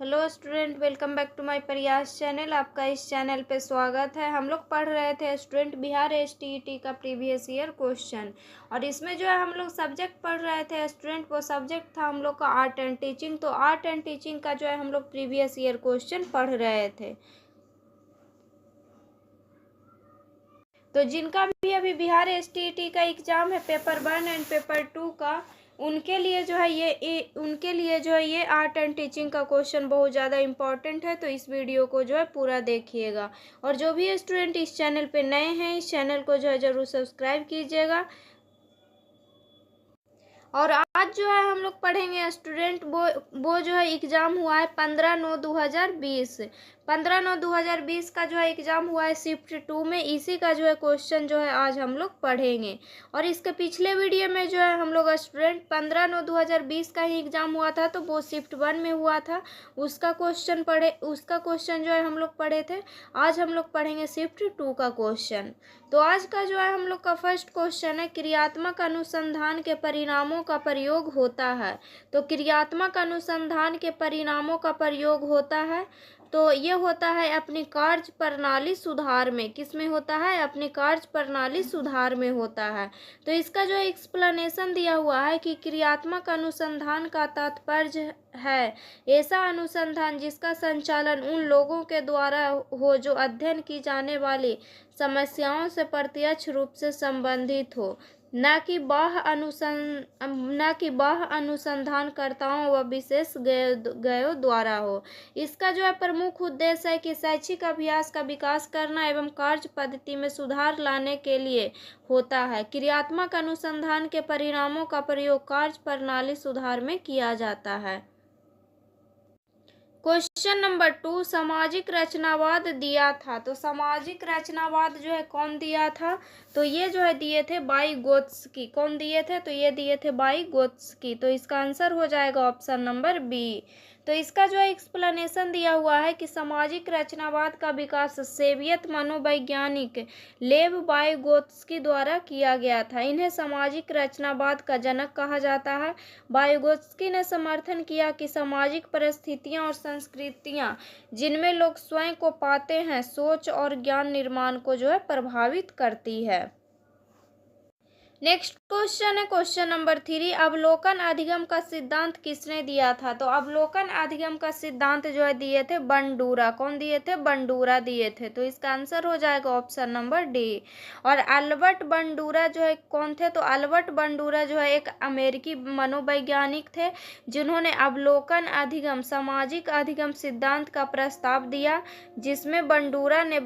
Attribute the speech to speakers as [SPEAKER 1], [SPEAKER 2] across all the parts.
[SPEAKER 1] Hello student, welcome back to my Prayas channel. आपका इस channel पे स्वागत है। हम लोग पढ़ रहे थे स्टूडेंट बिहार एसटीईटी का प्रीवियस ईयर क्वेश्चन, और इसमें जो है हम लोग सब्जेक्ट पढ़ रहे थे स्टूडेंट, वो सब्जेक्ट था हम लोग का आर्ट एंड टीचिंग। तो आर्ट एंड टीचिंग का जो है हम लोग प्रीवियस ईयर क्वेश्चन पढ़ रहे थे। तो जिनका भी अभी बिहार एसटीईटी का एग्ज़ाम है पेपर 1 एंड पेपर 2 का, उनके लिए जो है ये आर्ट एंड टीचिंग का क्वेश्चन बहुत ज़्यादा इम्पॉर्टेंट है। तो इस वीडियो को जो है पूरा देखिएगा, और जो भी स्टूडेंट इस चैनल पे नए हैं, इस चैनल को जो है ज़रूर सब्सक्राइब कीजिएगा। और आज जो है हम लोग पढ़ेंगे स्टूडेंट, वो जो है एग्ज़ाम हुआ है 15/9/2020। 15/9/2020 का जो है एग्ज़ाम हुआ है शिफ्ट 2 में। इसी का जो है क्वेश्चन जो है आज हम लोग पढ़ेंगे। और इसके पिछले वीडियो में जो है हम लोग स्टूडेंट 15/9/2020 का ही एग्ज़ाम हुआ था, तो वो शिफ्ट 1 में हुआ था। उसका क्वेश्चन जो है हम लोग पढ़े थे। आज हम लोग पढ़ेंगे शिफ्ट 2 का क्वेश्चन। तो आज का जो है हम लोग का फर्स्ट क्वेश्चन है, क्रियात्मक अनुसंधान के परिणामों का प्रयोग होता है। तो क्रियात्मक अनुसंधान के परिणामों का प्रयोग होता है, तो ये होता है अपनी कार्य प्रणाली सुधार में। किस में होता है? अपनी कार्य प्रणाली सुधार में होता है। तो इसका जो एक्सप्लेनेशन दिया हुआ है कि क्रियात्मक अनुसंधान का तात्पर्य है ऐसा अनुसंधान जिसका संचालन उन लोगों के द्वारा हो जो अध्ययन की जाने वाली समस्याओं से प्रत्यक्ष रूप से संबंधित हो, न कि बाह्य अनुसंधानकर्ताओं व विशेषज्ञों द्वारा हो। इसका जो है प्रमुख उद्देश्य है कि शैक्षिक अभ्यास का विकास करना एवं कार्य पद्धति में सुधार लाने के लिए होता है। क्रियात्मक अनुसंधान के परिणामों का प्रयोग कार्य प्रणाली सुधार में किया जाता है। क्वेश्चन नंबर 2, सामाजिक रचनावाद दिया था। तो सामाजिक रचनावाद जो है कौन दिया था? तो ये जो है दिए थे वाइगोत्स्की। कौन दिए थे? तो ये दिए थे वाइगोत्स्की। तो इसका आंसर हो जाएगा ऑप्शन नंबर बी। तो इसका जो है एक्सप्लेनेशन दिया हुआ है कि सामाजिक रचनावाद का विकास सोवियत मनोवैज्ञानिक लेव वाइगोत्स्की द्वारा किया गया था। इन्हें सामाजिक रचनावाद का जनक कहा जाता है। वाइगोत्स्की ने समर्थन किया कि सामाजिक परिस्थितियां और संस्कृतियां जिनमें लोग स्वयं को पाते हैं, सोच और ज्ञान निर्माण को जो है प्रभावित करती है। नेक्स्ट क्वेश्चन है क्वेश्चन नंबर 3, अवलोकन अधिगम का सिद्धांत किसने दिया था? तो अवलोकन अधिगम का सिद्धांत जो है दिए थे बंडूरा। कौन दिए थे? बंडूरा दिए थे। तो इसका आंसर हो जाएगा ऑप्शन नंबर डी। और अल्बर्ट बंडूरा जो है कौन थे? तो अल्बर्ट बंडूरा जो है एक अमेरिकी मनोवैज्ञानिक थे, जिन्होंने अवलोकन अधिगम सामाजिक अधिगम सिद्धांत का प्रस्ताव दिया, जिसमें बंडूरा ने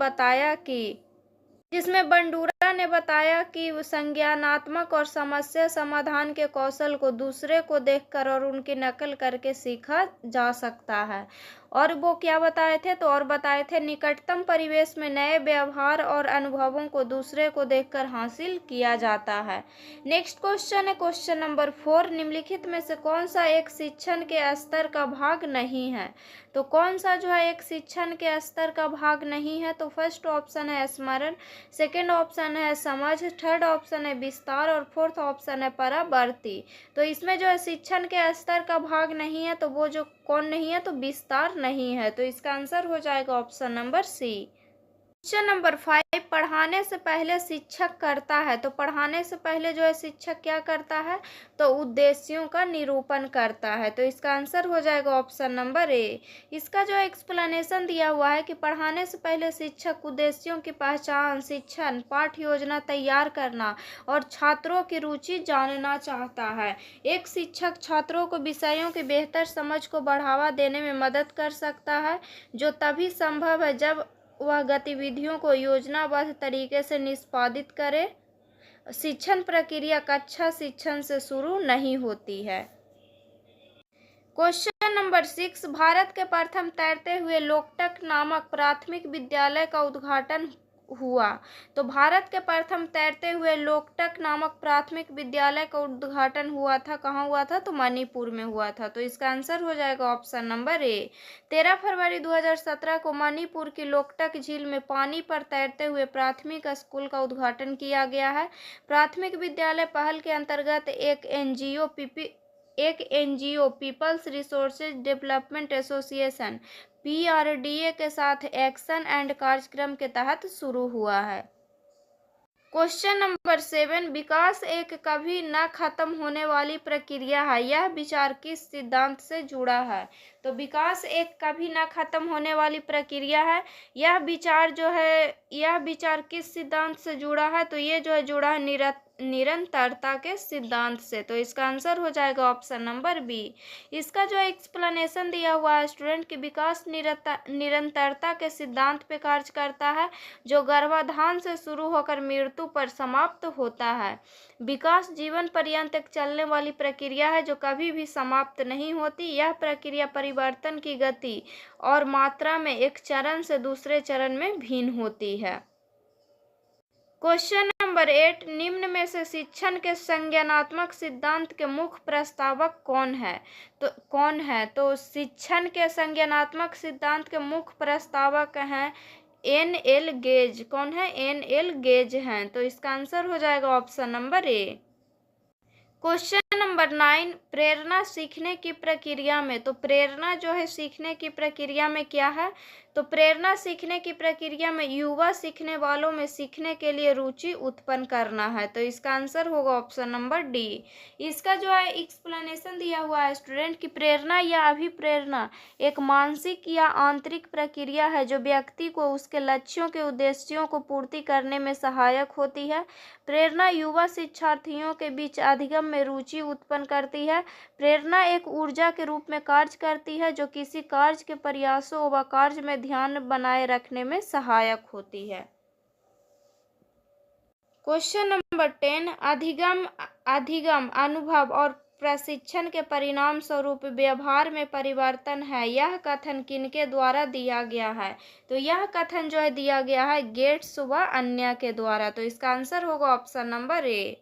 [SPEAKER 1] बताया कि संज्ञानात्मक और समस्या समाधान के कौशल को दूसरे को देखकर और उनकी नकल करके सीखा जा सकता है। और वो क्या बताए थे? तो और बताए थे निकटतम परिवेश में नए व्यवहार और अनुभवों को दूसरे को देखकर हासिल किया जाता है। नेक्स्ट क्वेश्चन है क्वेश्चन नंबर 4, निम्नलिखित में से कौन सा एक शिक्षण के स्तर का भाग नहीं है? तो कौन सा जो है एक शिक्षण के स्तर का भाग नहीं है? तो फर्स्ट ऑप्शन है स्मरण, सेकेंड ऑप्शन है समझ, थर्ड ऑप्शन है विस्तार, और फोर्थ ऑप्शन है परावर्ती। तो इसमें जो है शिक्षण के स्तर का भाग नहीं है, तो वो जो कौन नहीं है? तो विस्तार नहीं है। तो इसका आंसर हो जाएगा option number C. Question number 5, पढ़ाने से पहले शिक्षक करता है। तो पढ़ाने से पहले जो है शिक्षक क्या करता है? तो उद्देश्यों का निरूपण करता है। तो इसका आंसर हो जाएगा ऑप्शन नंबर ए। इसका जो एक्सप्लेनेशन दिया हुआ है कि पढ़ाने से पहले शिक्षक उद्देश्यों की पहचान, शिक्षण, पाठ्य योजना तैयार करना और छात्रों की रुचि जानना चाहता है। एक शिक्षक छात्रों को विषयों की बेहतर समझ को बढ़ावा देने में मदद कर सकता है, जो तभी संभव है जब वह गतिविधियों को योजनाबद्ध तरीके से निष्पादित करे। शिक्षण प्रक्रिया कक्षा शिक्षण से शुरू नहीं होती है। क्वेश्चन नंबर 6, भारत के प्रथम तैरते हुए लोकटक नामक प्राथमिक विद्यालय का उद्घाटन हुआ। तो भारत के प्रथम तैरते हुए लोकटक नामक प्राथमिक विद्यालय का उद्घाटन हुआ था। कहाँ हुआ था? तो मणिपुर में हुआ था। तो इसका आंसर हो जाएगा ऑप्शन नंबर ए। 13 फरवरी 2017 को मणिपुर की लोकटक झील में पानी पर तैरते हुए प्राथमिक स्कूल का उद्घाटन किया गया है। प्राथमिक विद्यालय पहल के अंतर्गत एक एनजीओ एक NGO peoples resources development association PRDA के साथ एक्शन एंड कार्यक्रम के तहत शुरू हुआ है। क्वेश्चन नंबर 7, विकास एक कभी न खत्म होने वाली प्रक्रिया है, यह विचार किस सिद्धांत से जुड़ा है? तो विकास एक कभी न खत्म होने वाली प्रक्रिया है, यह विचार किस सिद्धांत से जुड़ा है? तो ये जो है जुड़ा है निरंतरता के सिद्धांत से। तो इसका आंसर हो जाएगा ऑप्शन नंबर बी। इसका जो एक्सप्लेनेशन दिया हुआ है स्टूडेंट की विकास निरंतरता के सिद्धांत पे कार्य करता है, जो गर्भाधान से शुरू होकर मृत्यु पर समाप्त होता है। विकास जीवन पर्यंत एक चलने वाली प्रक्रिया है जो कभी भी समाप्त नहीं होती। यह प्रक्रिया परिवर्तन की गति और मात्रा में एक चरण से दूसरे चरण में भिन्न होती है। क्वेश्चन नंबर 8, निम्न में से शिक्षण के संज्ञानात्मक सिद्धांत के मुख्य प्रस्तावक कौन है? तो शिक्षण के संज्ञानात्मक सिद्धांत के मुख्य प्रस्तावक हैं NL गेज। कौन है? NL गेज हैं। तो इसका आंसर हो जाएगा option number A. Question number 9, प्रेरणा सीखने की प्रक्रिया में। तो प्रेरणा जो है सीखने की प्रक्रिया में क्या है? तो प्रेरणा सीखने की प्रक्रिया में युवा सीखने वालों में सीखने के लिए रुचि उत्पन्न करना है। तो इसका आंसर होगा ऑप्शन नंबर डी। इसका जो है एक्सप्लेनेशन दिया हुआ है स्टूडेंट की प्रेरणा या अभिप्रेरणा एक मानसिक या आंतरिक प्रक्रिया है जो व्यक्ति को उसके लक्ष्यों के उद्देश्यों को पूर्ति करने में सहायक होती है। प्रेरणा युवा शिक्षार्थियों के बीच अधिगम में रुचि उत्पन्न करती है। प्रेरणा एक ऊर्जा के रूप में कार्य करती है जो किसी कार्य के प्रयासों व कार्य में ध्यान बनाए रखने में सहायक होती है। क्वेश्चन नंबर 10, अधिगम अनुभव और प्रशिक्षण के परिणाम स्वरूप व्यवहार में परिवर्तन है, यह कथन किनके द्वारा दिया गया है? तो यह कथन जो है दिया गया है गेट्स व अन्य के द्वारा। तो इसका आंसर होगा option number A.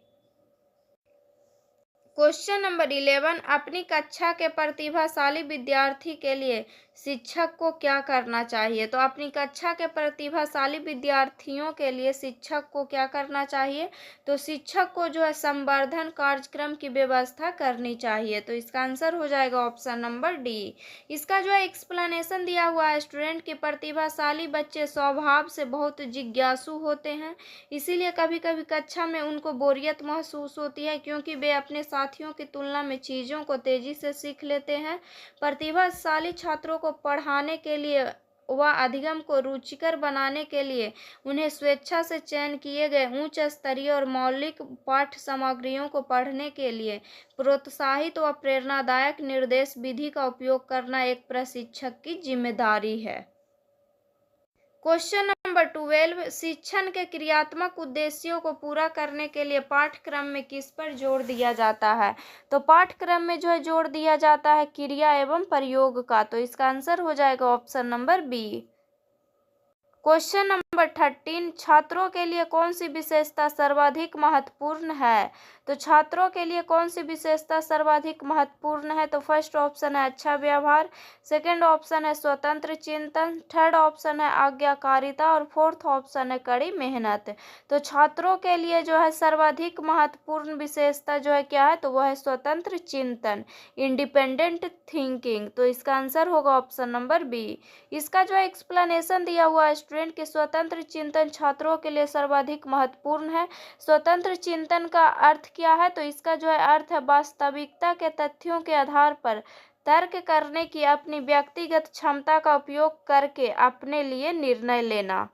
[SPEAKER 1] Question number 11, अपनी कक्षा के प्रतिभाशाली विद्यार्थी के लिए शिक्षक को क्या करना चाहिए? तो अपनी कक्षा के प्रतिभाशाली विद्यार्थियों के लिए शिक्षक को क्या करना चाहिए? तो शिक्षक को जो है संवर्धन कार्यक्रम की व्यवस्था करनी चाहिए। तो इसका आंसर हो जाएगा ऑप्शन नंबर डी। इसका जो है एक्सप्लेनेशन दिया हुआ है स्टूडेंट की प्रतिभाशाली बच्चे स्वभाव से बहुत जिज्ञासु होते हैं, इसीलिए कभी कभी कक्षा में उनको बोरियत महसूस होती है क्योंकि वे अपने साथियों की तुलना में चीज़ों को तेजी से सीख लेते हैं। प्रतिभाशाली छात्रों को पढ़ाने के लिए व अधिगम को रुचिकर बनाने के लिए उन्हें स्वेच्छा से चयन किए गए उच्च स्तरीय और मौलिक पाठ्य सामग्रियों को पढ़ने के लिए प्रोत्साहित व प्रेरणादायक निर्देश विधि का उपयोग करना एक प्रशिक्षक की जिम्मेदारी है। क्वेश्चन नंबर 12, शिक्षण के क्रियात्मक उद्देश्यों को पूरा करने के लिए पाठ्यक्रम में किस पर जोर दिया जाता है? तो पाठ्यक्रम में जो है जोर दिया जाता है क्रिया एवं प्रयोग का। तो इसका आंसर हो जाएगा option number B. Question number 13, छात्रों के लिए कौन सी विशेषता सर्वाधिक महत्वपूर्ण है? तो छात्रों के लिए कौन सी विशेषता सर्वाधिक महत्वपूर्ण है? तो फर्स्ट ऑप्शन है अच्छा व्यवहार, सेकंड ऑप्शन है स्वतंत्र चिंतन, थर्ड ऑप्शन है आज्ञाकारिता और फोर्थ ऑप्शन है कड़ी मेहनत। तो छात्रों के लिए जो है सर्वाधिक महत्वपूर्ण विशेषता जो है क्या है? तो वह है स्वतंत्र चिंतन, इंडिपेंडेंट थिंकिंग। तो इसका आंसर होगा ऑप्शन नंबर बी। इसका जो एक्सप्लेनेशन दिया हुआ है स्टूडेंट के स्वतंत्र चिंतन छात्रों के लिए सर्वाधिक महत्वपूर्ण है। स्वतंत्र चिंतन का अर्थ क्या है? तो इसका जो है अर्थ है वास्तविकता के तथ्यों के आधार पर तर्क करने की अपनी व्यक्तिगत क्षमता का उपयोग करके अपने लिए निर्णय लेना।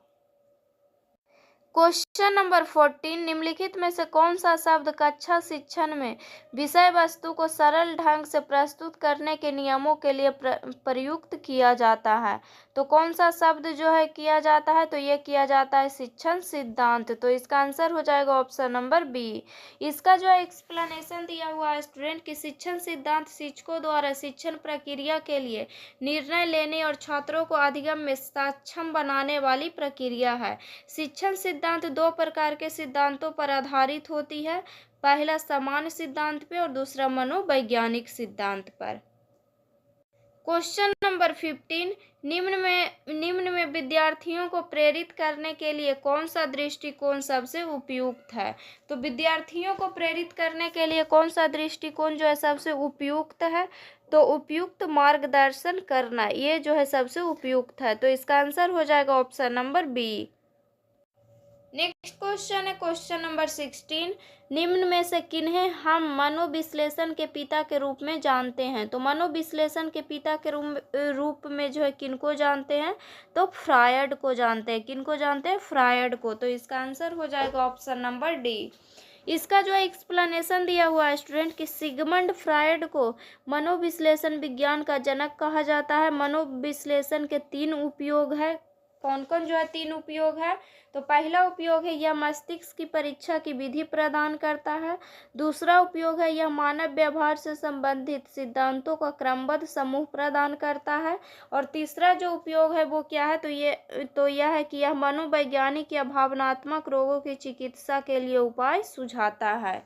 [SPEAKER 1] क्वेश्चन नंबर 14, निम्नलिखित में से कौन सा शब्द कक्षा शिक्षण में विषय वस्तु को सरल ढंग से प्रस्तुत करने के नियमों के लिए प्रयुक्त किया जाता है? तो कौन सा शब्द जो है किया जाता है? तो ये किया जाता है शिक्षण सिद्धांत। तो इसका आंसर हो जाएगा ऑप्शन नंबर बी। इसका जो है एक्सप्लेनेशन दिया हुआ है स्टूडेंट की शिक्षण सिद्धांत शिक्षकों द्वारा शिक्षण प्रक्रिया के लिए निर्णय लेने और छात्रों को अधिगम में सक्षम बनाने वाली प्रक्रिया है। शिक्षण सिद्धांत दो प्रकार के सिद्धांतों पर आधारित होती है, पहला सामान्य सिद्धांत पे और दूसरा मनोवैज्ञानिक सिद्धांत पर। क्वेश्चन नंबर 15, निम्न में विद्यार्थियों को प्रेरित करने के लिए कौन सा दृष्टिकोण सबसे उपयुक्त है। तो विद्यार्थियों को प्रेरित करने के लिए कौन सा दृष्टिकोण जो है सबसे उपयुक्त है, तो उपयुक्त मार्गदर्शन करना, ये जो है सबसे उपयुक्त है। तो इसका आंसर हो जाएगा option number B. Next question है क्वेश्चन नंबर 16, निम्न में से किन्हें हम मनोविश्लेषण के पिता के रूप में जानते हैं। तो मनोविश्लेषण के पिता के रूप में जो है किनको जानते हैं, तो फ्रायड को जानते हैं। किनको जानते हैं, फ्रायड को। तो इसका आंसर हो जाएगा ऑप्शन नंबर डी। इसका जो है एक्सप्लेनेशन दिया हुआ है स्टूडेंट कि सिगमंड फ्रायड को मनोविश्लेषण विज्ञान का जनक कहा जाता है। मनोविश्लेषण के 3 उपयोग है। कौन कौन जो है 3 उपयोग है, तो पहला उपयोग है यह मस्तिष्क की परीक्षा की विधि प्रदान करता है। दूसरा उपयोग है यह मानव व्यवहार से संबंधित सिद्धांतों का क्रमबद्ध समूह प्रदान करता है। और तीसरा जो उपयोग है वो क्या है, तो यह है कि यह मनोवैज्ञानिक या भावनात्मक रोगों की चिकित्सा के लिए उपाय सुझाता है।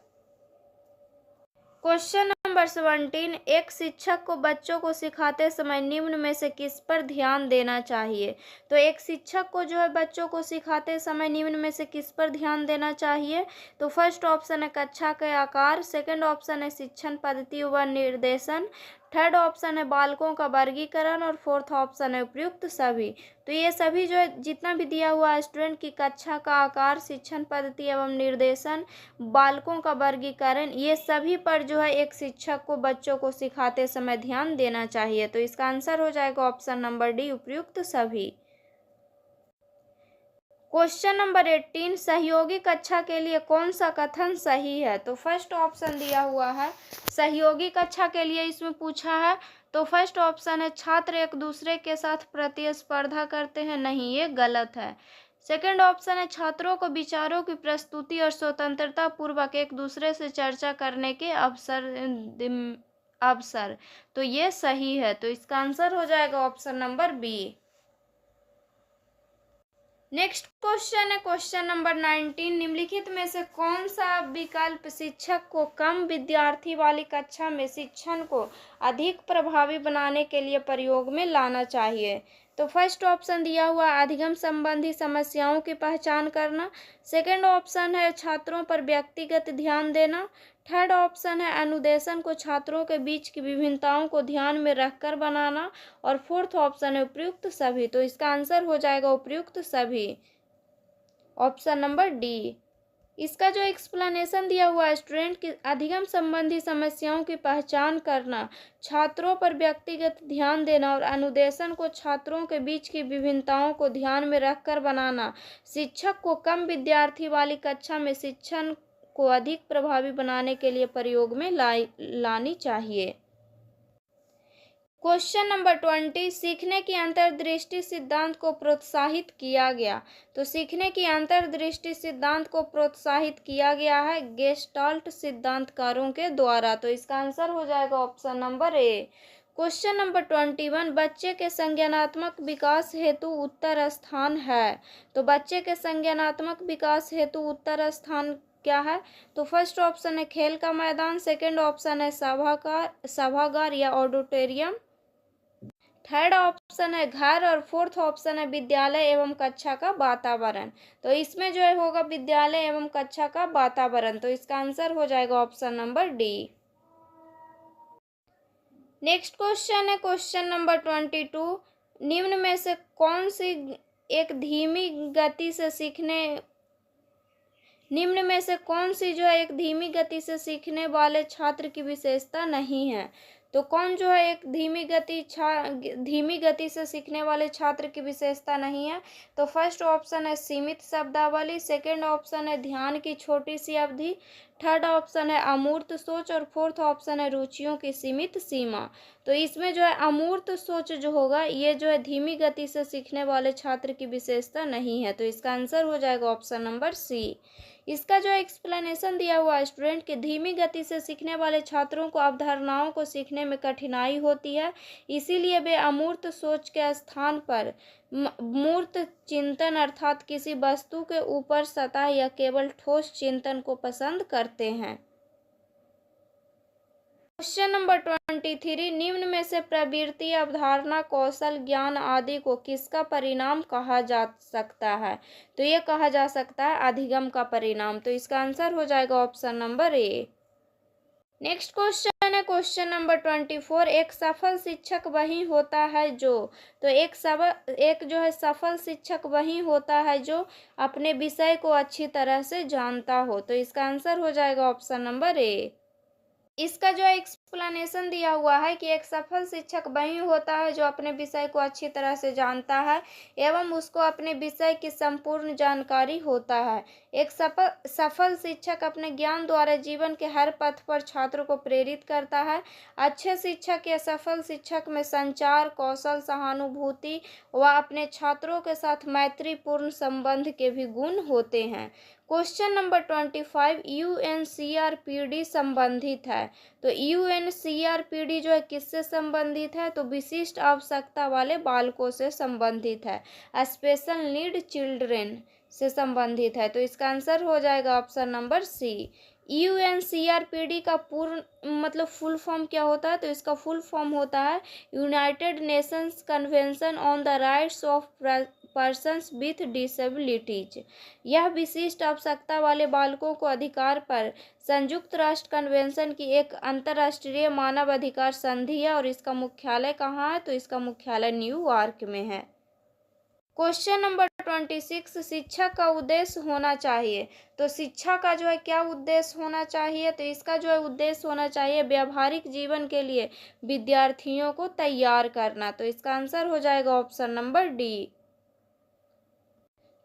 [SPEAKER 1] क्वेश्चन नंबर 17, एक शिक्षक को बच्चों को सिखाते समय निम्न में से किस पर ध्यान देना चाहिए। तो एक शिक्षक को जो है बच्चों को सिखाते समय निम्न में से किस पर ध्यान देना चाहिए। तो फर्स्ट ऑप्शन है कक्षा के आकार, सेकंड ऑप्शन है शिक्षण पद्धति व निर्देशन, थर्ड ऑप्शन है बालकों का वर्गीकरण और फोर्थ ऑप्शन है उपयुक्त सभी। तो ये सभी जो है जितना भी दिया हुआ है स्टूडेंट की कक्षा का आकार, शिक्षण पद्धति एवं निर्देशन, बालकों का वर्गीकरण, ये सभी पर जो है एक शिक्षक को बच्चों को सिखाते समय ध्यान देना चाहिए। तो इसका आंसर हो जाएगा ऑप्शन नंबर डी, उपयुक्त सभी। क्वेश्चन नंबर 18, सहयोगी कक्षा के लिए कौन सा कथन सही है। तो फर्स्ट ऑप्शन दिया हुआ है सहयोगी कक्षा के लिए, इसमें पूछा है। तो फर्स्ट ऑप्शन है छात्र एक दूसरे के साथ प्रतिस्पर्धा करते हैं, नहीं, ये गलत है। सेकंड ऑप्शन है छात्रों को विचारों की प्रस्तुति और स्वतंत्रता पूर्वक एक दूसरे से चर्चा करने के अवसर, तो ये सही है। तो इसका आंसर हो जाएगा option number B. Next question है क्वेश्चन नंबर 19, निम्नलिखित में से कौन सा विकल्प शिक्षक को कम विद्यार्थी वाली कक्षा में शिक्षण को अधिक प्रभावी बनाने के लिए प्रयोग में लाना चाहिए। तो फर्स्ट ऑप्शन दिया हुआ अधिगम संबंधी समस्याओं की पहचान करना, सेकंड ऑप्शन है छात्रों पर व्यक्तिगत ध्यान देना, थर्ड ऑप्शन है अनुदेशन को छात्रों के बीच की विभिन्नताओं को ध्यान में रखकर बनाना, और फोर्थ ऑप्शन है उपयुक्त सभी। तो इसका आंसर हो जाएगा उपयुक्त सभी, ऑप्शन नंबर डी। इसका जो एक्सप्लेनेशन दिया हुआ है स्टूडेंट की अधिगम संबंधी समस्याओं की पहचान करना, छात्रों पर व्यक्तिगत ध्यान देना और अनुदेशन को छात्रों के बीच की विभिन्नताओं को ध्यान में रखकर बनाना शिक्षक को कम विद्यार्थी वाली कक्षा में शिक्षण को अधिक प्रभावी बनाने के लिए प्रयोग में लानी चाहिए। क्वेश्चन नंबर 20, सीखने की अंतर्दृष्टि सिद्धांत को प्रोत्साहित किया गया। तो सीखने की अंतर्दृष्टि सिद्धांत को प्रोत्साहित किया गया है गेस्टाल्ट सिद्धांतकारों के द्वारा। तो इसका आंसर हो जाएगा option number A. Question number 21, बच्चे के संज्ञानात्मक विकास हेतु उत्तर स्थान है। तो बच्चे के संज्ञानात्मक विकास हेतु उत्तर स्थान क्या है। तो फर्स्ट ऑप्शन है खेल का मैदान, सेकंड ऑप्शन है सभागार या ऑडिटोरियम, थर्ड ऑप्शन है घर, और फोर्थ ऑप्शन है विद्यालय एवं कक्षा का वातावरण। तो इसमें जो है होगा विद्यालय एवं कक्षा का वातावरण। तो इसका आंसर हो जाएगा option number D. Next question है क्वेश्चन नंबर 22, निम्न में से कौन सी एक धीमी गति से सीखने वाले छात्र की विशेषता नहीं है। तो कौन जो है एक धीमी गति से सीखने वाले छात्र की विशेषता नहीं है। तो फर्स्ट ऑप्शन है सीमित शब्दावली, सेकंड ऑप्शन है ध्यान की छोटी सी अवधि, थर्ड ऑप्शन है अमूर्त सोच, और फोर्थ ऑप्शन है रुचियों की सीमित सीमा। तो इसमें जो है अमूर्त सोच जो होगा ये जो है धीमी गति से सीखने वाले छात्र की विशेषता नहीं है। तो इसका आंसर हो जाएगा ऑप्शन नंबर सी। इसका जो एक्सप्लेनेशन दिया हुआ है स्टूडेंट कि धीमी गति से सीखने वाले छात्रों को अवधारणाओं को सीखने में कठिनाई होती है, इसीलिए वे अमूर्त सोच के स्थान पर मूर्त चिंतन अर्थात किसी वस्तु के ऊपर सतह या केवल ठोस चिंतन को पसंद करते हैं। क्वेश्चन नंबर 23, निम्न में से प्रवृत्ति, अवधारणा, कौशल, ज्ञान आदि को किसका परिणाम कहा जा सकता है? तो ये कहा जा सकता है अधिगम का परिणाम। तो इसका आंसर हो जाएगा option number A. Next question है क्वेश्चन नंबर 24, एक सफल शिक्षक वही होता है जो, तो एक जो है सफल शिक्षक वही होता है जो अपने विषय को अच्छी तरह से जानता हो। तो इसका आंसर हो जाएगा ऑप्शन नंबर ए। इसका जो एक्सप्लेनेशन दिया हुआ है कि एक सफल शिक्षक वही होता है जो अपने विषय को अच्छी तरह से जानता है एवं उसको अपने विषय की संपूर्ण जानकारी होता है। एक सफल शिक्षक अपने ज्ञान द्वारा जीवन के हर पथ पर छात्रों को प्रेरित करता है। अच्छे शिक्षक या सफल शिक्षक में संचार कौशल, सहानुभूति व अपने छात्रों के साथ मैत्रीपूर्ण संबंध के भी गुण होते हैं। क्वेश्चन नंबर 25, यूएनसीआरपीडी संबंधित है। तो यूएनसीआरपीडी जो है किससे संबंधित है? तो विशिष्ट आवश्यकता वाले बालकों से संबंधित है, स्पेशल नीड चिल्ड्रेन से संबंधित है। तो इसका आंसर हो जाएगा ऑप्शन नंबर सी। यूएनसीआरपीडी का पूर्ण फुल फॉर्म क्या होता है? तो इसका फुल फॉर्म होता है United Nations convention on the rights of persons with disabilities. यह विशिष्ट आवश्यकता वाले बालकों को अधिकार पर संयुक्त राष्ट्र कन्वेंशन की एक अंतर्राष्ट्रीय मानव अधिकार संधि है और इसका मुख्यालय कहाँ है? तो इसका मुख्यालय न्यूयॉर्क में है। क्वेश्चन नंबर 26, शिक्षा का उद्देश्य होना चाहिए। तो शिक्षा का जो है क्या उद्देश्य होना चाहिए? तो इसका जो है उद्देश्य होना चाहिए व्यावहारिक जीवन के लिए विद्यार्थियों को तैयार करना। तो इसका आंसर हो जाएगा option number D.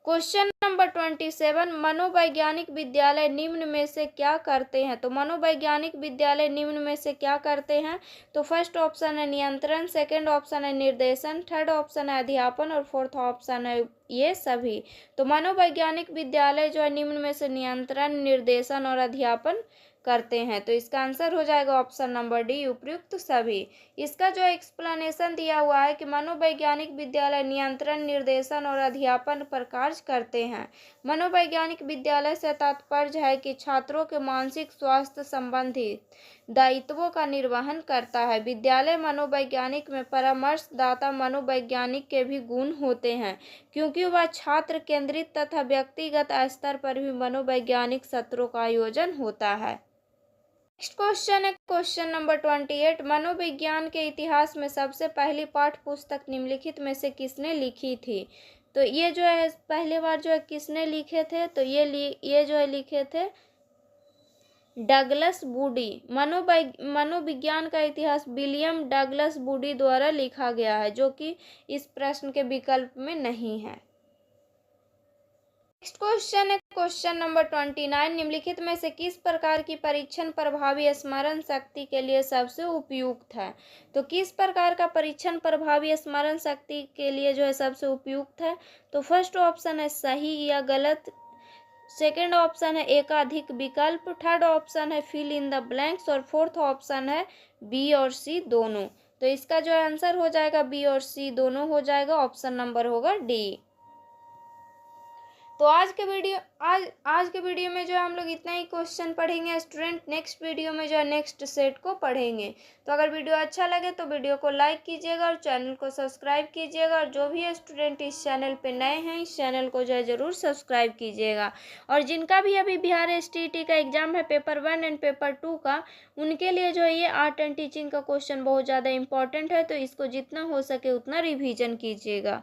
[SPEAKER 1] Question number 27, मनोवैज्ञानिक विद्यालय निम्न में से क्या करते हैं? तो मनोवैज्ञानिक विद्यालय निम्न में से क्या करते हैं? तो फर्स्ट ऑप्शन है नियंत्रण, सेकंड ऑप्शन है निर्देशन, थर्ड ऑप्शन है अध्यापन और फोर्थ ऑप्शन है ये सभी। तो मनोवैज्ञानिक विद्यालय जो है निम्न में से नियंत्रण, निर्देशन और अध्यापन करते हैं। तो इसका आंसर हो जाएगा ऑप्शन नंबर डी, उपयुक्त सभी। इसका जो एक्सप्लेनेशन दिया हुआ है कि मनोवैज्ञानिक विद्यालय नियंत्रण, निर्देशन और अध्यापन पर कार्य करते हैं। मनोवैज्ञानिक विद्यालय से तात्पर्य है कि छात्रों के मानसिक स्वास्थ्य संबंधी दायित्वों का निर्वहन करता है। विद्यालय मनोवैज्ञानिक में परामर्शदाता मनोवैज्ञानिक के भी गुण होते हैं क्योंकि वह छात्र केंद्रित तथा व्यक्तिगत स्तर पर भी मनोवैज्ञानिक सत्रों का आयोजन होता है। नेक्स्ट क्वेश्चन है क्वेश्चन नंबर 28, मनोविज्ञान के इतिहास में सबसे पहली पाठ्य पुस्तक निम्नलिखित में से किसने लिखी थी? तो ये जो है पहली बार जो है किसने लिखे थे? तो ये जो है लिखे थे डगलस बूडी। मनोविज्ञान का इतिहास विलियम डगलस बूडी द्वारा लिखा गया है जो कि इस प्रश्न के विकल्प में नहीं है। नेक्स्ट क्वेश्चन है क्वेश्चन नंबर 29, निम्नलिखित में से किस प्रकार की परीक्षण प्रभावी स्मरण शक्ति के लिए सबसे उपयुक्त है? तो किस प्रकार का परीक्षण प्रभावी स्मरण शक्ति के लिए जो है सबसे उपयुक्त है? तो फर्स्ट ऑप्शन है सही या गलत, सेकंड ऑप्शन है एकाधिक विकल्प, थर्ड ऑप्शन है फिल इन द ब्लैंक्स और फोर्थ ऑप्शन है बी और सी दोनों। तो इसका जो आंसर हो जाएगा बी और सी दोनों हो जाएगा, ऑप्शन नंबर होगा डी। तो आज के वीडियो में जो है हम लोग इतना ही क्वेश्चन पढ़ेंगे स्टूडेंट। नेक्स्ट वीडियो में जो है नेक्स्ट सेट को पढ़ेंगे। तो अगर वीडियो अच्छा लगे तो वीडियो को लाइक कीजिएगा और चैनल को सब्सक्राइब कीजिएगा और जो भी स्टूडेंट इस चैनल पे नए हैं इस चैनल को जो है ज़रूर सब्सक्राइब कीजिएगा। और जिनका भी अभी बिहार STET का एग्जाम है पेपर 1 एंड पेपर 2 का, उनके लिए जो है ये आर्ट एंड टीचिंग का क्वेश्चन बहुत ज़्यादा इंपॉर्टेंट है, तो इसको जितना हो सके उतना रिविजन कीजिएगा।